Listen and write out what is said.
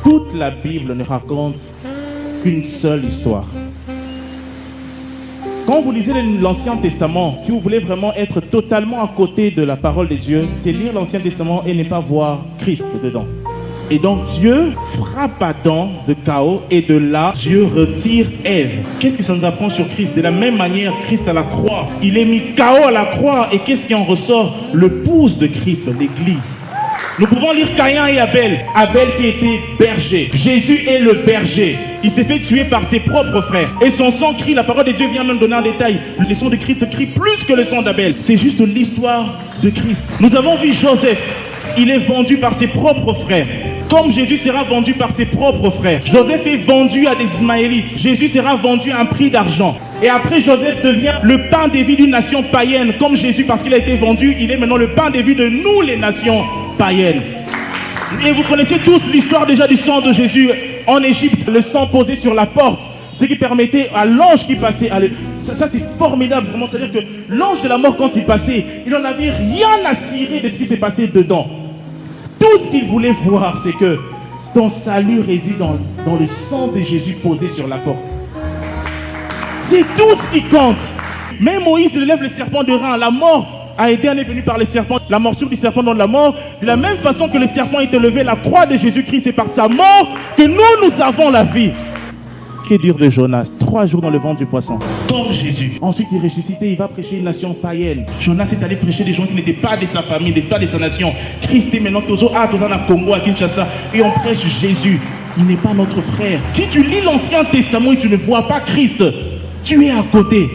Toute la Bible ne raconte qu'une seule histoire. Quand vous lisez l'Ancien Testament, si vous voulez vraiment être totalement à côté de la parole de Dieu, c'est lire l'Ancien Testament et ne pas voir Christ dedans. Et donc Dieu frappe Adam de chaos et de là, Dieu retire Ève. Qu'est-ce que ça nous apprend sur Christ? De la même manière, Christ à la croix, il est mis chaos à la croix et qu'est-ce qui en ressort? Le pouce de Christ, l'Église. Nous pouvons lire Caïn et Abel. Abel qui était berger. Jésus est le berger. Il s'est fait tuer par ses propres frères. Et son sang crie, la parole de Dieu vient même donner un détail. Le sang de Christ crie plus que le sang d'Abel. C'est juste l'histoire de Christ. Nous avons vu Joseph. Il est vendu par ses propres frères. Comme Jésus sera vendu par ses propres frères. Joseph est vendu à des Ismaélites. Jésus sera vendu à un prix d'argent. Et après, Joseph devient le pain de vie d'une nation païenne. Comme Jésus, parce qu'il a été vendu, il est maintenant le pain de vie de nous, les nations païennes. Et vous connaissez tous l'histoire déjà du sang de Jésus en Égypte. Le sang posé sur la porte. Ce qui permettait à l'ange qui passait. Ça c'est formidable, vraiment. C'est-à-dire que l'ange de la mort, quand il passait, il n'en avait rien à cirer de ce qui s'est passé dedans. Tout ce qu'il voulait voir, c'est que ton salut réside dans le sang de Jésus posé sur la porte. C'est tout ce qui compte. Même Moïse lève le serpent de rein. La mort a été venue par le serpent. La morsure du serpent donne la mort. De la même façon que le serpent a été levé, la croix de Jésus-Christ, c'est par sa mort que nous avons la vie. Que dire de Jonas? 3 jours dans le ventre du poisson. Comme Jésus. Ensuite, il est ressuscité, il va prêcher une nation païenne. Jonas est allé prêcher des gens qui n'étaient pas de sa famille, pas de sa nation. Christ est maintenant tous au Congo, à Kinshasa. Et on prêche Jésus. Il n'est pas notre frère. Si tu lis l'Ancien Testament et tu ne vois pas Christ, tu es à côté.